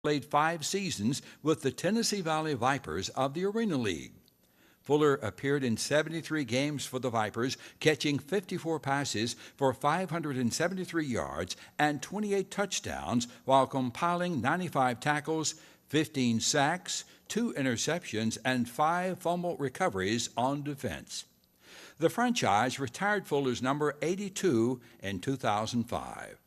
played 5 seasons with the Tennessee Valley Vipers of the Arena League. Fuller appeared in 73 games for the Vipers, catching 54 passes for 573 yards and 28 touchdowns while compiling 95 tackles, 15 sacks, 2 interceptions, and 5 fumble recoveries on defense. The franchise retired Fuller's number 82 in 2005.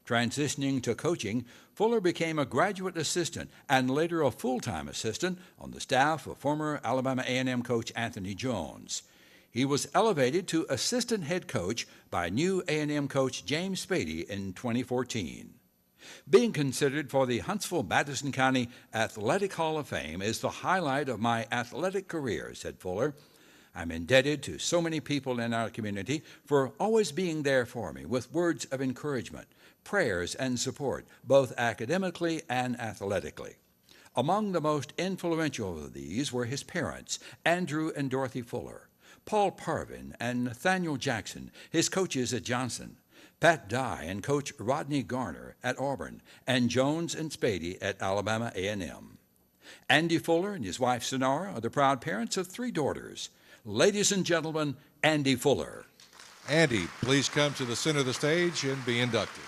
Transitioning to coaching, Fuller became a graduate assistant and later a full-time assistant on the staff of former Alabama A&M coach Anthony Jones. He was elevated to assistant head coach by new A&M coach James Spady in 2014. Being considered for the Huntsville-Madison County Athletic Hall of Fame is the highlight of my athletic career, said Fuller. I'm indebted to so many people in our community for always being there for me with words of encouragement, prayers, and support, both academically and athletically. Among the most influential of these were his parents, Andrew and Dorothy Fuller, Paul Parvin and Nathaniel Jackson, his coaches at Johnson, Pat Dye and Coach Rodney Garner at Auburn, and Jones and Spady at Alabama A&M. Andy Fuller and his wife Sonara are the proud parents of 3 daughters. Ladies and gentlemen, Andy Fuller. Andy, please come to the center of the stage and be inducted.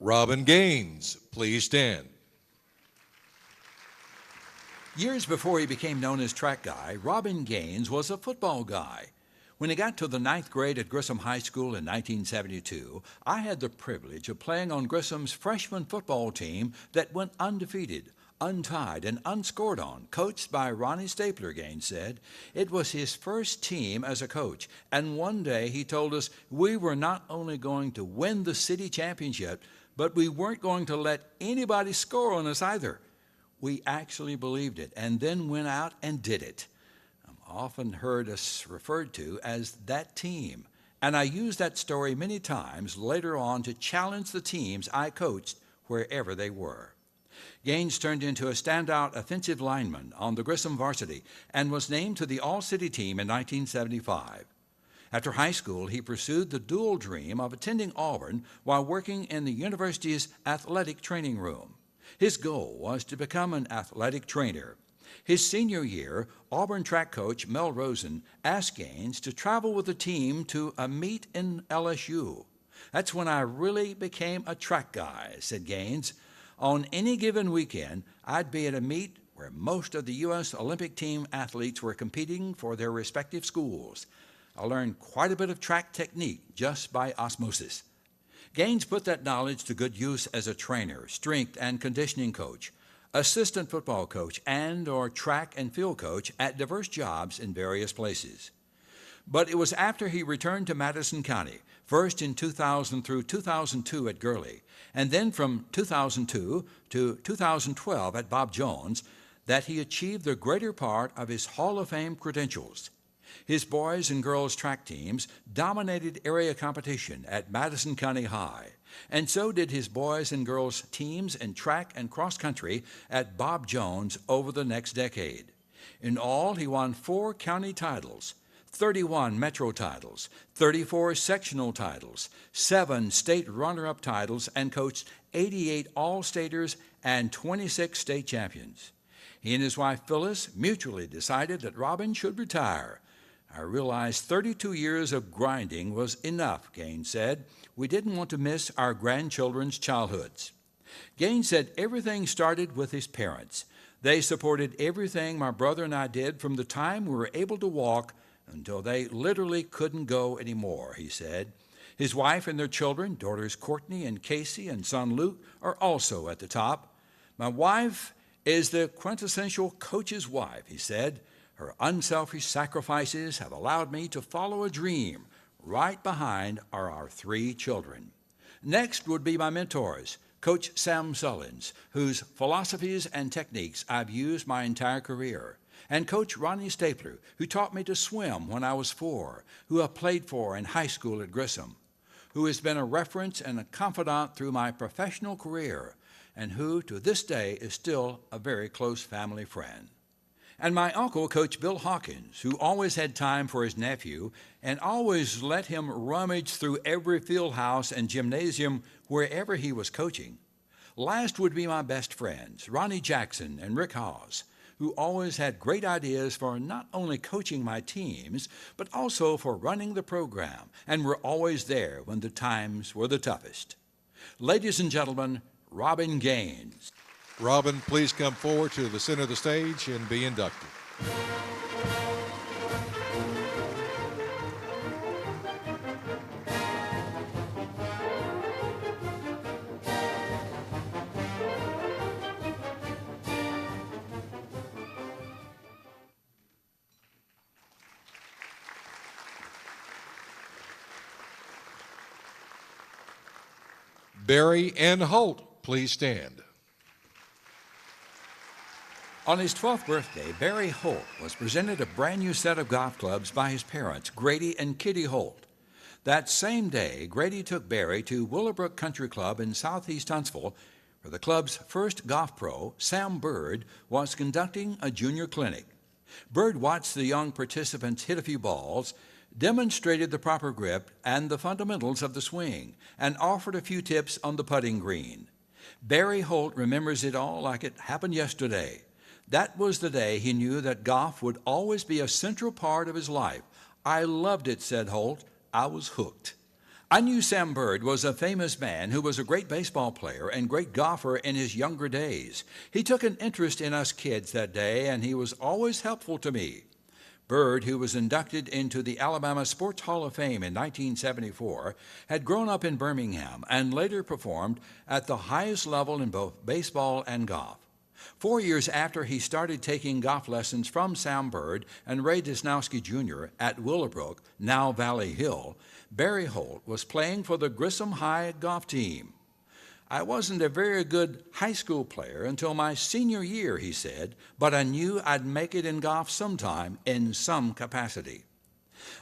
Robin Gaines, please stand. Years before he became known as Track Guy, Robin Gaines was a football guy. When he got to the 9th grade at Grissom High School in 1972, I had the privilege of playing on Grissom's freshman football team that went undefeated, untied, and unscored on, coached by Ronnie Stapler, Gaines said. It was his first team as a coach, and one day he told us we were not only going to win the city championship, but we weren't going to let anybody score on us either. We actually believed it and then went out and did it. I'm often heard us referred to as that team, and I used that story many times later on to challenge the teams I coached wherever they were. Gaines turned into a standout offensive lineman on the Grissom varsity and was named to the All-City team in 1975. After high school, he pursued the dual dream of attending Auburn while working in the university's athletic training room. His goal was to become an athletic trainer. His senior year, Auburn track coach Mel Rosen asked Gaines to travel with the team to a meet in LSU. That's when I really became a track guy, said Gaines. On any given weekend, I'd be at a meet where most of the U.S. Olympic team athletes were competing for their respective schools. I learned quite a bit of track technique just by osmosis. Gaines put that knowledge to good use as a trainer, strength and conditioning coach, assistant football coach, and/or track and field coach at diverse jobs in various places. But it was after he returned to Madison County, first in 2000 through 2002 at Gurley, and then from 2002 to 2012 at Bob Jones, that he achieved the greater part of his Hall of Fame credentials. His boys and girls track teams dominated area competition at Madison County High, and so did his boys and girls teams in track and cross country at Bob Jones over the next decade. In all, he won 4 county titles, 31 metro titles, 34 sectional titles, 7 state runner-up titles, and coached 88 All-Staters and 26 state champions. He and his wife Phyllis mutually decided that Robin should retire. I realized 32 years of grinding was enough, Gaines said. We didn't want to miss our grandchildren's childhoods. Gaines said everything started with his parents. They supported everything my brother and I did from the time we were able to walk until they literally couldn't go anymore, he said. His wife and their children, daughters Courtney and Casey and son Luke, are also at the top. My wife is the quintessential coach's wife, he said. Her unselfish sacrifices have allowed me to follow a dream. Right behind are our 3 children. Next would be my mentors, Coach Sam Sullins, whose philosophies and techniques I've used my entire career, and Coach Ronnie Stapler, who taught me to swim when I was 4, who I played for in high school at Grissom, who has been a reference and a confidant through my professional career, and who, to this day, is still a very close family friend. And my uncle, Coach Bill Hawkins, who always had time for his nephew and always let him rummage through every field house and gymnasium wherever he was coaching. Last would be my best friends, Ronnie Jackson and Rick Hawes, who always had great ideas for not only coaching my teams, but also for running the program, and were always there when the times were the toughest. Ladies and gentlemen, Robin Gaines. Robin, please come forward to the center of the stage and be inducted. Barry and Holt, please stand. On his 12th birthday, Barry Holt was presented a brand new set of golf clubs by his parents, Grady and Kitty Holt. That same day, Grady took Barry to Willowbrook Country Club in southeast Huntsville, where the club's first golf pro, Sam Bird, was conducting a junior clinic. Bird watched the young participants hit a few balls, demonstrated the proper grip and the fundamentals of the swing, and offered a few tips on the putting green. Barry Holt remembers it all like it happened yesterday. That was the day he knew that golf would always be a central part of his life. I loved it, said Holt. I was hooked. I knew Sam Bird was a famous man who was a great baseball player and great golfer in his younger days. He took an interest in us kids that day, and he was always helpful to me. Bird, who was inducted into the Alabama Sports Hall of Fame in 1974, had grown up in Birmingham and later performed at the highest level in both baseball and golf. 4 years after he started taking golf lessons from Sam Bird and Ray Disnowski Jr. at Willowbrook, now Valley Hill, Barry Holt was playing for the Grissom High golf team. I wasn't a very good high school player until my senior year, he said, but I knew I'd make it in golf sometime in some capacity.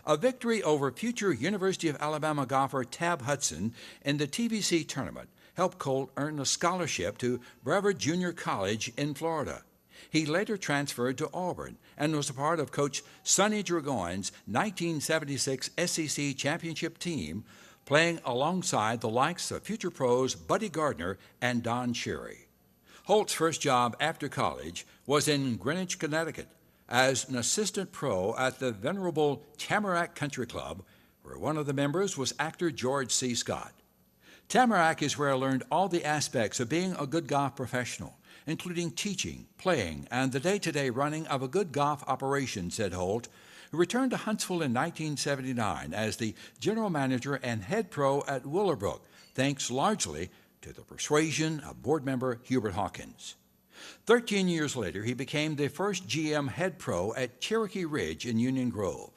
A victory over future University of Alabama golfer Tab Hudson in the TVC tournament helped Colt earn a scholarship to Brevard Junior College in Florida. He later transferred to Auburn and was a part of Coach Sonny Dragoin's 1976 SEC championship team, playing alongside the likes of future pros Buddy Gardner and Don Cherry. Holt's first job after college was in Greenwich, Connecticut, as an assistant pro at the venerable Tamarack Country Club, where one of the members was actor George C. Scott. Tamarack is where I learned all the aspects of being a good golf professional, including teaching, playing, and the day-to-day running of a good golf operation, said Holt, who returned to Huntsville in 1979 as the general manager and head pro at Willowbrook, thanks largely to the persuasion of board member Hubert Hawkins. 13 years later, he became the first GM head pro at Cherokee Ridge in Union Grove.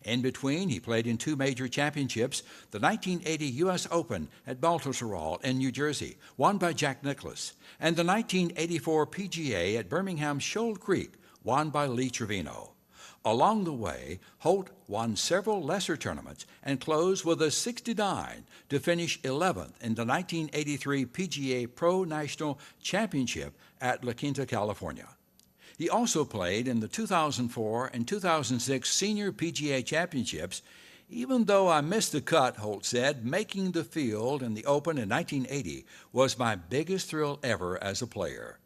In between, he played in 2 major championships, the 1980 U.S. Open at Baltusrol in New Jersey, won by Jack Nicklaus, and the 1984 PGA at Birmingham Shoal Creek, won by Lee Trevino. Along the way, Holt won several lesser tournaments and closed with a 69 to finish 11th in the 1983 PGA Pro National Championship at La Quinta, California. He also played in the 2004 and 2006 Senior PGA Championships. Even though I missed the cut, Holt said, making the field in the Open in 1980 was my biggest thrill ever as a player.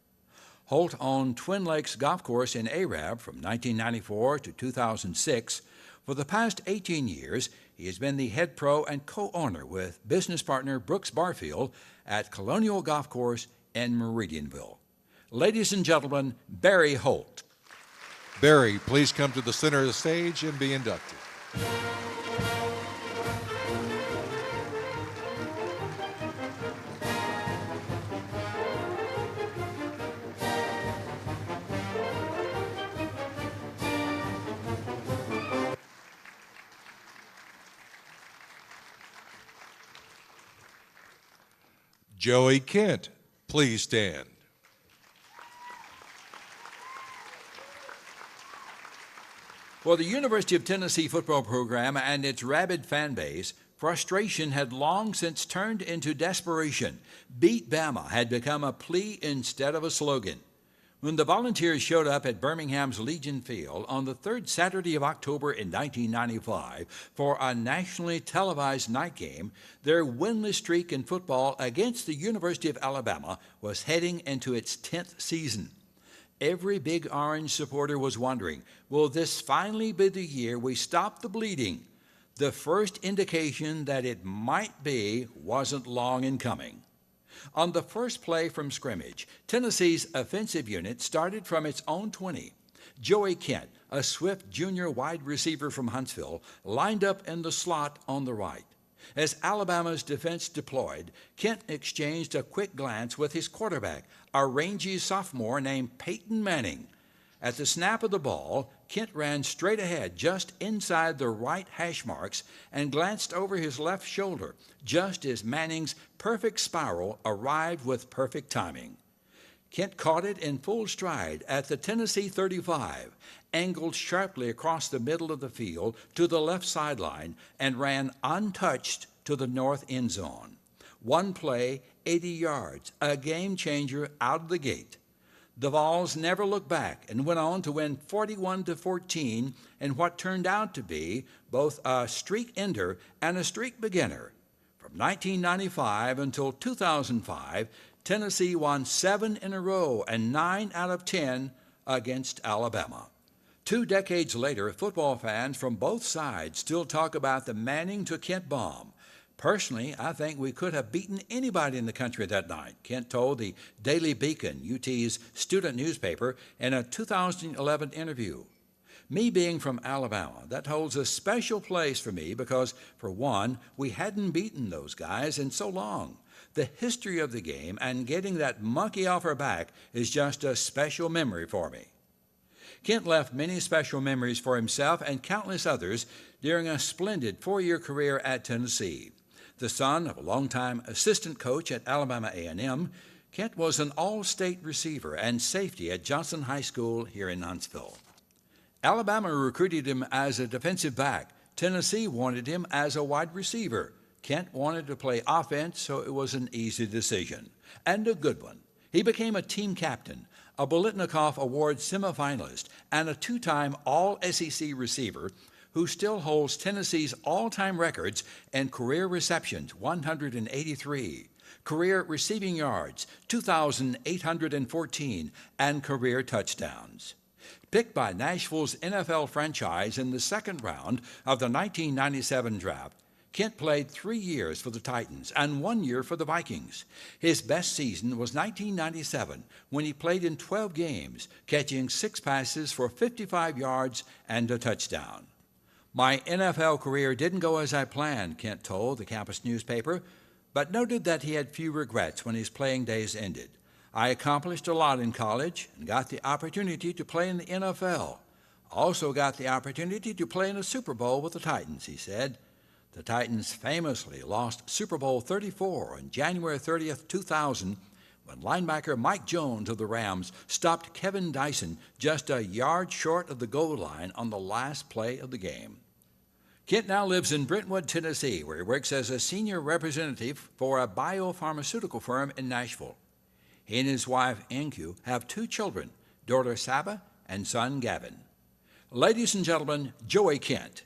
Holt owned Twin Lakes Golf Course in Arab from 1994 to 2006. For the past 18 years, he has been the head pro and co-owner with business partner Brooks Barfield at Colonial Golf Course in Meridianville. Ladies and gentlemen, Barry Holt. Barry, please come to the center of the stage and be inducted. Joey Kent, please stand. For the University of Tennessee football program and its rabid fan base, frustration had long since turned into desperation. Beat Bama had become a plea instead of a slogan. When the Volunteers showed up at Birmingham's Legion Field on the third Saturday of October in 1995 for a nationally televised night game, their winless streak in football against the University of Alabama was heading into its 10th season. Every Big Orange supporter was wondering, will this finally be the year we stop the bleeding? The first indication that it might be wasn't long in coming. On the first play from scrimmage, Tennessee's offensive unit started from its own 20. Joey Kent, a swift junior wide receiver from Huntsville, lined up in the slot on the right. As Alabama's defense deployed, Kent exchanged a quick glance with his quarterback, a rangy sophomore named Peyton Manning. At the snap of the ball, Kent ran straight ahead just inside the right hash marks and glanced over his left shoulder just as Manning's perfect spiral arrived with perfect timing. Kent caught it in full stride at the Tennessee 35, angled sharply across the middle of the field to the left sideline, and ran untouched to the north end zone. One play, 80 yards, a game changer out of the gate. The Vols never looked back and went on to win 41-14 in what turned out to be both a streak ender and a streak beginner. From 1995 until 2005, Tennessee won 7 in a row and 9 out of 10 against Alabama. 2 decades later, football fans from both sides still talk about the Manning to Kent bomb. Personally, I think we could have beaten anybody in the country that night, Kent told the Daily Beacon, UT's student newspaper, in a 2011 interview. Me being from Alabama, that holds a special place for me because, for one, we hadn't beaten those guys in so long. The history of the game and getting that monkey off our back is just a special memory for me. Kent left many special memories for himself and countless others during a splendid 4-year career at Tennessee. The son of a longtime assistant coach at Alabama A&M, Kent was an all-state receiver and safety at Johnson High School here in Huntsville. Alabama recruited him as a defensive back. Tennessee wanted him as a wide receiver. Kent wanted to play offense, so it was an easy decision, and a good one. He became a team captain, a Bolitnikoff Award semifinalist, and a 2-time All-SEC receiver who still holds Tennessee's all-time records in career receptions, 183, career receiving yards, 2,814, and career touchdowns. Picked by Nashville's NFL franchise in the second round of the 1997 draft, Kent played 3 years for the Titans and 1 year for the Vikings. His best season was 1997, when he played in 12 games, catching 6 passes for 55 yards and a touchdown. My NFL career didn't go as I planned, Kent told the campus newspaper, but noted that he had few regrets when his playing days ended. I accomplished a lot in college and got the opportunity to play in the NFL. Also got the opportunity to play in a Super Bowl with the Titans, he said. The Titans famously lost Super Bowl 34 on January 30th, 2000, when linebacker Mike Jones of the Rams stopped Kevin Dyson just a yard short of the goal line on the last play of the game. Kent now lives in Brentwood, Tennessee, where he works as a senior representative for a biopharmaceutical firm in Nashville. He and his wife, Enku, have 2 children, daughter Saba and son Gavin. Ladies and gentlemen, Joey Kent.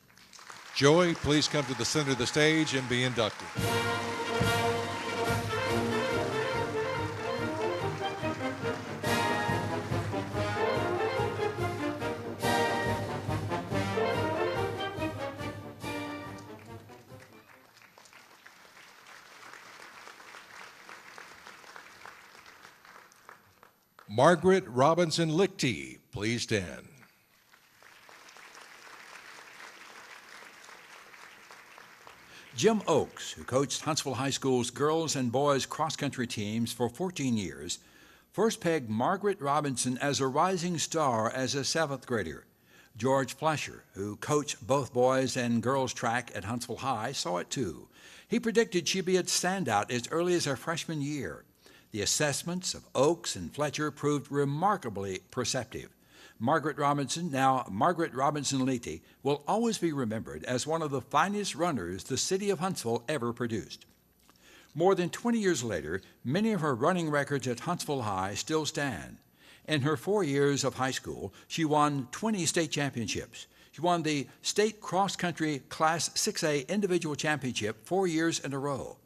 Joey, please come to the center of the stage and be inducted. Margaret Robinson Lichty, please stand. Jim Oakes, who coached Huntsville High School's girls and boys cross-country teams for 14 years, first pegged Margaret Robinson as a rising star as a 7th grader. George Flesher, who coached both boys and girls track at Huntsville High, saw it too. He predicted she'd be a standout as early as her freshman year. The assessments of Oakes and Fletcher proved remarkably perceptive. Margaret Robinson, now Margaret Robinson Leety, will always be remembered as one of the finest runners the city of Huntsville ever produced. More than 20 years later, many of her running records at Huntsville High still stand. In her 4 years of high school, she won 20 state championships. She won the state cross-country Class 6A individual championship 4 years in a row.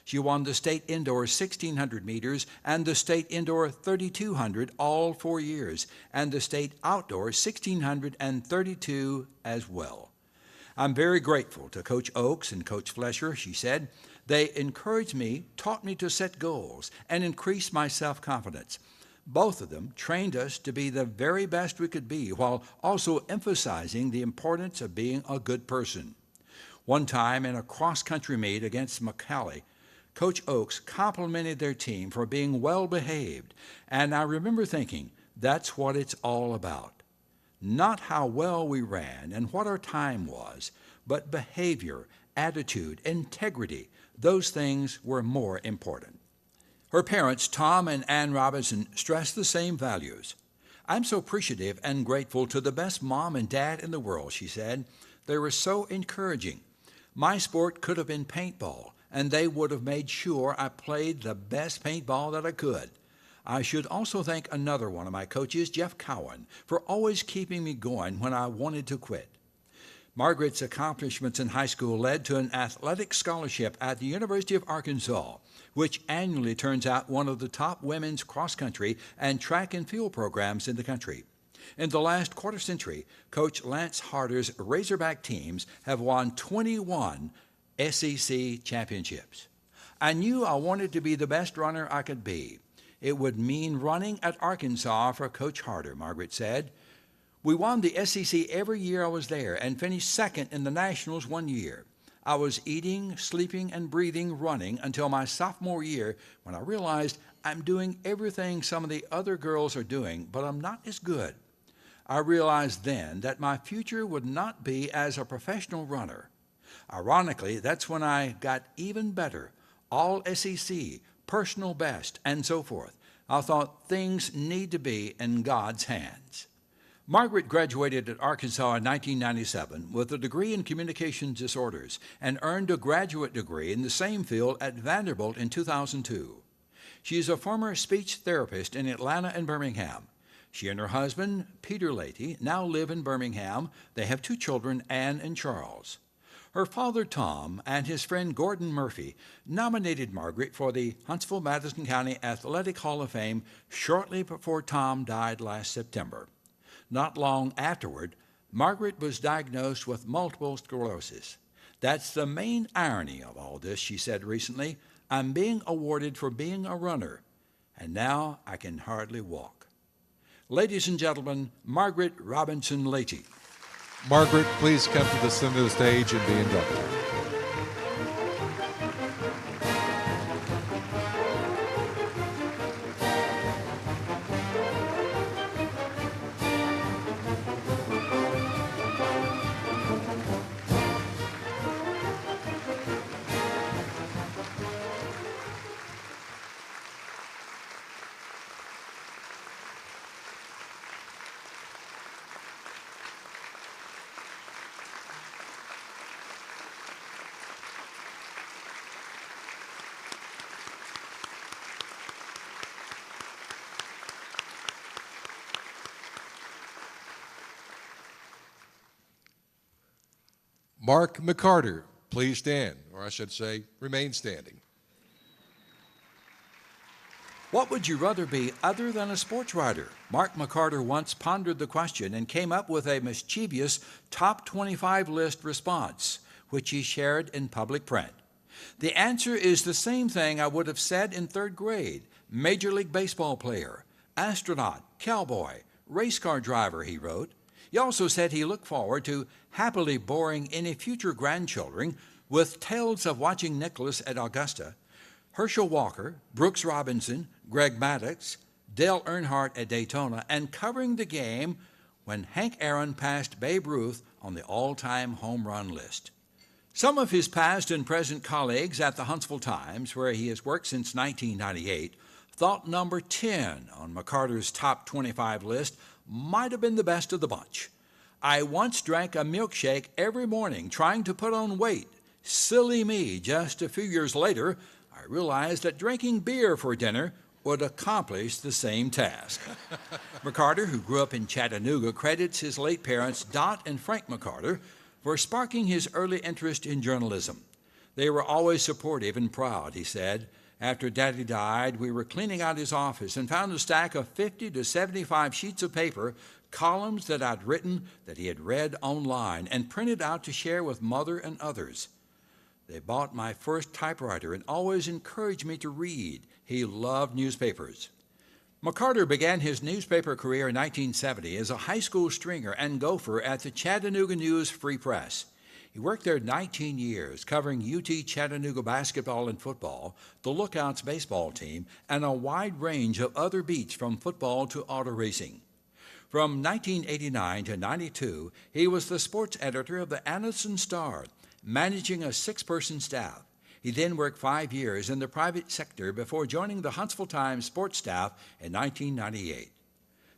She won the state indoor 1,600 meters and the state indoor 3,200 all 4 years, and the state outdoor 1,632 as well. I'm very grateful to Coach Oakes and Coach Flesher, she said. They encouraged me, taught me to set goals, and increased my self-confidence. Both of them trained us to be the very best we could be, while also emphasizing the importance of being a good person. One time in a cross-country meet against McCallie, Coach Oakes complimented their team for being well-behaved, and I remember thinking, that's what it's all about. Not how well we ran and what our time was, but behavior, attitude, integrity. Those things were more important. Her parents, Tom and Ann Robinson, stressed the same values. I'm so appreciative and grateful to the best mom and dad in the world, she said. They were so encouraging. My sport could have been paintball, and they would have made sure I played the best paintball that I could. I should also thank another one of my coaches, Jeff Cowan, for always keeping me going when I wanted to quit. Margaret's accomplishments in high school led to an athletic scholarship at the University of Arkansas, which annually turns out one of the top women's cross-country and track and field programs in the country. In the last quarter century, Coach Lance Harder's Razorback teams have won 21 SEC championships. I knew I wanted to be the best runner I could be. It would mean running at Arkansas for Coach Harder, Margaret said. We won the SEC every year I was there and finished second in the Nationals one year. I was eating, sleeping, and breathing running until my sophomore year when I realized I'm doing everything some of the other girls are doing, but I'm not as good. I realized then that my future would not be as a professional runner. Ironically, that's when I got even better, all SEC, personal best, and so forth. I thought things need to be in God's hands. Margaret graduated at Arkansas in 1997 with a degree in communications disorders and earned a graduate degree in the same field at Vanderbilt in 2002. She is a former speech therapist in Atlanta and Birmingham. She and her husband, Peter Leety, now live in Birmingham. They have 2 children, Anne and Charles. Her father, Tom, and his friend Gordon Murphy nominated Margaret for the Huntsville-Madison County Athletic Hall of Fame shortly before Tom died last September. Not long afterward, Margaret was diagnosed with multiple sclerosis. That's the main irony of all this, she said recently. I'm being awarded for being a runner, and now I can hardly walk. Ladies and gentlemen, Margaret Robinson Leety. Margaret, please come to the center of the stage and be inducted. Mark McCarter, please stand, or I should say, remain standing. What would you rather be other than a sports writer? Mark McCarter once pondered the question and came up with a mischievous top 25 list response, which he shared in public print. The answer is the same thing I would have said in 3rd grade. Major League Baseball player, astronaut, cowboy, race car driver, he wrote. He also said he looked forward to happily boring any future grandchildren with tales of watching Nicholas at Augusta, Herschel Walker, Brooks Robinson, Greg Maddux, Dale Earnhardt at Daytona, and covering the game when Hank Aaron passed Babe Ruth on the all-time home run list. Some of his past and present colleagues at the Huntsville Times, where he has worked since 1998, thought number 10 on McCarter's top 25 list might have been the best of the bunch. I once drank a milkshake every morning trying to put on weight. Silly me, just a few years later, I realized that drinking beer for dinner would accomplish the same task. McCarter, who grew up in Chattanooga, credits his late parents, Dot and Frank McCarter, for sparking his early interest in journalism. They were always supportive and proud, he said. After Daddy died, we were cleaning out his office and found a stack of 50 to 75 sheets of paper, columns that I'd written that he had read online and printed out to share with Mother and others. They bought my first typewriter and always encouraged me to read. He loved newspapers. McCarter began his newspaper career in 1970 as a high school stringer and gopher at the Chattanooga News Free Press. He worked there 19 years, covering UT Chattanooga basketball and football, the Lookouts baseball team, and a wide range of other beats from football to auto racing. From 1989 to 92, he was the sports editor of the Madison Star, managing a 6-person staff. He then worked 5 years in the private sector before joining the Huntsville Times sports staff in 1998.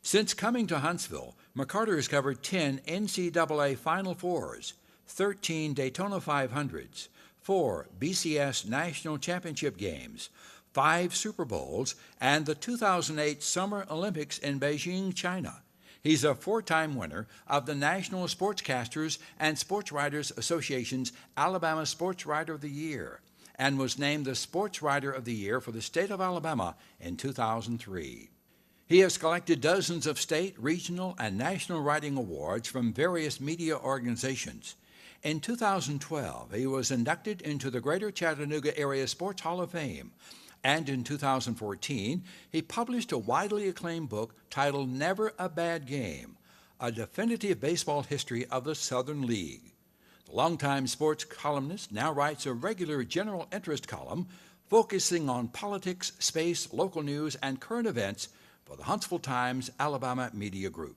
Since coming to Huntsville, McCarter has covered 10 NCAA Final Fours, 13 Daytona 500s, 4 BCS National Championship games, 5 Super Bowls, and the 2008 Summer Olympics in Beijing, China. He's a 4-time winner of the National Sportscasters and Sports Writers Association's Alabama Sports Writer of the Year and was named the Sports Writer of the Year for the state of Alabama in 2003. He has collected dozens of state, regional, and national writing awards from various media organizations. In 2012, he was inducted into the Greater Chattanooga Area Sports Hall of Fame, and in 2014, he published a widely acclaimed book titled Never a Bad Game, a definitive baseball history of the Southern League. The longtime sports columnist now writes a regular general interest column focusing on politics, space, local news, and current events for the Huntsville Times Alabama Media Group.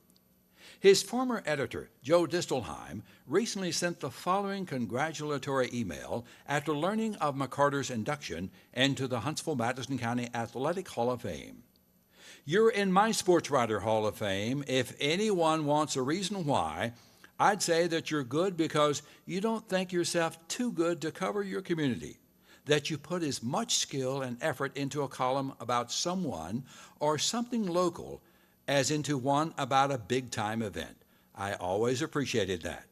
His former editor, Joe Distelheim, recently sent the following congratulatory email after learning of McCarter's induction into the Huntsville-Madison County Athletic Hall of Fame. You're in my Sports Writer Hall of Fame. If anyone wants a reason why, I'd say that you're good because you don't think yourself too good to cover your community, that you put as much skill and effort into a column about someone or something local as into one about a big-time event. I always appreciated that.